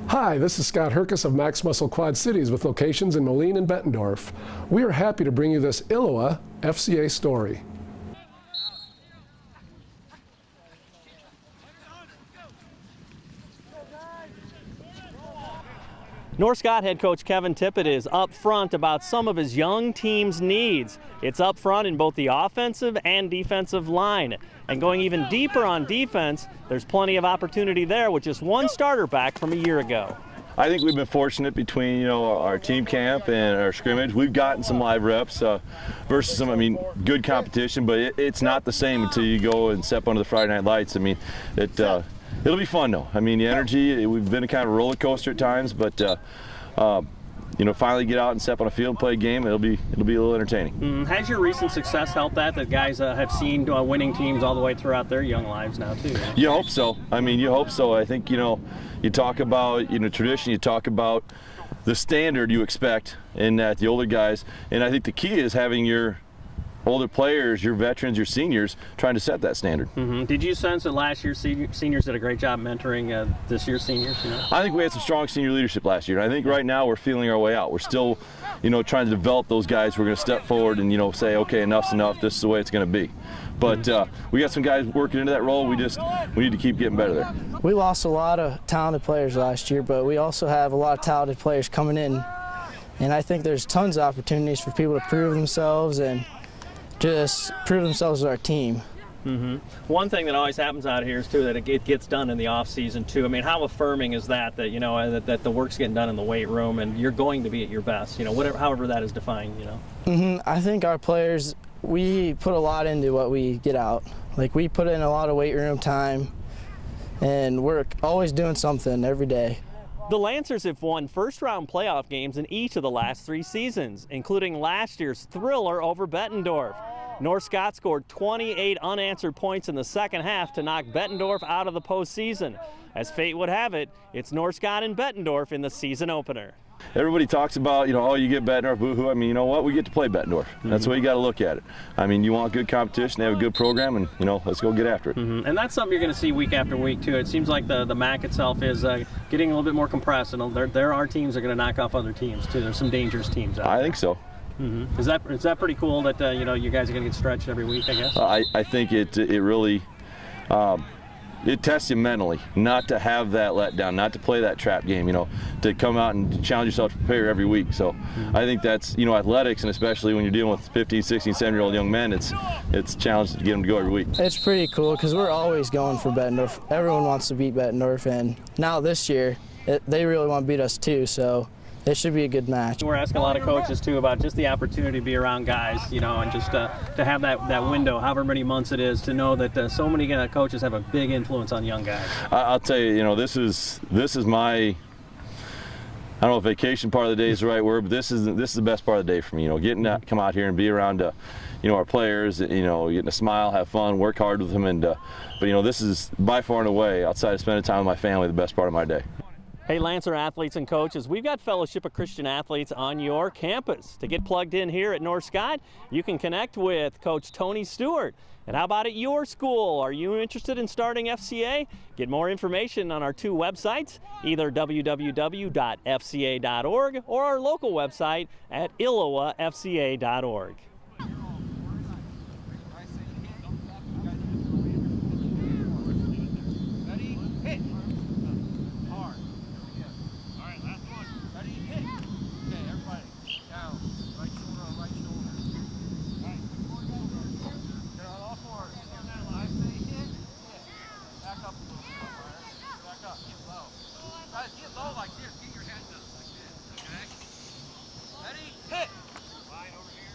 Hi, this is Scott Herkus of Max Muscle Quad Cities with locations in Moline and Bettendorf. We are happy to bring you this ILLOWA FCA story. North Scott head coach Kevin Tippett is up front about some of his young team's needs. It's up front in both the offensive and defensive line. And going even deeper on defense, there's plenty of opportunity there with just one starter back from a year ago. I think we've been fortunate between our team camp and our scrimmage. We've gotten some live reps versus some, good competition, but it's not the same until you go and step under the Friday night lights. It'll be fun though. The energy, we've been a kind of roller coaster at times, but finally get out and step on a field and play a game, it'll be a little entertaining. Has your recent success helped that guys have seen winning teams all the way throughout their young lives now too? Right? You hope so. You hope so. I think, you talk about, tradition, you talk about the standard you expect in that the older guys, and I think the key is having your older players, your veterans, your seniors, trying to set that standard. Did you sense that last year's seniors did a great job mentoring this year's seniors? I think we had some strong senior leadership last year. I think right now we're feeling our way out. We're still, trying to develop those guys who are going to step forward and, say, okay, enough's enough. This is the way it's going to be. But we got some guys working into that role. We need to keep getting better there. We lost a lot of talented players last year, but we also have a lot of talented players coming in. And I think there's tons of opportunities for people to prove themselves and just prove themselves as our team. One thing that always happens out here is too that it gets done in the off season too. How affirming is that that the work's getting done in the weight room and you're going to be at your best, however that is defined, I think our players, we put a lot into what we get out. We put in a lot of weight room time and we're always doing something every day. The Lancers have won first-round playoff games in each of the last 3 seasons, including last year's thriller over Bettendorf. North Scott scored 28 unanswered points in the second half to knock Bettendorf out of the postseason. As fate would have it, it's North Scott and Bettendorf in the season opener. Everybody talks about, oh, you get Bettendorf, boo-hoo. You know what? We get to play Bettendorf. That's the way you got to look at it. You want good competition, they have a good program, and, let's go get after it. And that's something you're going to see week after week, too. It seems like the MAC itself is getting a little bit more compressed, and there are teams that are going to knock off other teams, too. There's some dangerous teams out there. I think so. Is that pretty cool that, you guys are going to get stretched every week, I guess? I think it really... it tests you mentally not to have that letdown, not to play that trap game, to come out and challenge yourself to prepare every week. So I think that's, athletics, and especially when you're dealing with 15, 16, 17-year-old young men, it's a challenge to get them to go every week. It's pretty cool because we're always going for Bettendorf. Everyone wants to beat Bettendorf, and now this year, they really want to beat us too, so it should be a good match. We're asking a lot of coaches too about just the opportunity to be around guys, and just to have that window, however many months it is, to know that so many coaches have a big influence on young guys. I'll tell you, this is my, I don't know if vacation part of the day is the right word, but this is the best part of the day for me. Getting to come out here and be around, our players, getting to smile, have fun, work hard with them, and but this is by far and away, outside of spending time with my family, the best part of my day. Hey Lancer athletes and coaches, we've got Fellowship of Christian Athletes on your campus. To get plugged in here at North Scott, you can connect with Coach Tony Stewart. And how about at your school? Are you interested in starting FCA? Get more information on our 2 websites, either www.fca.org or our local website at illowafca.org. Get low like this. Get your hands up like this. Okay? Ready? Hit! Line over here.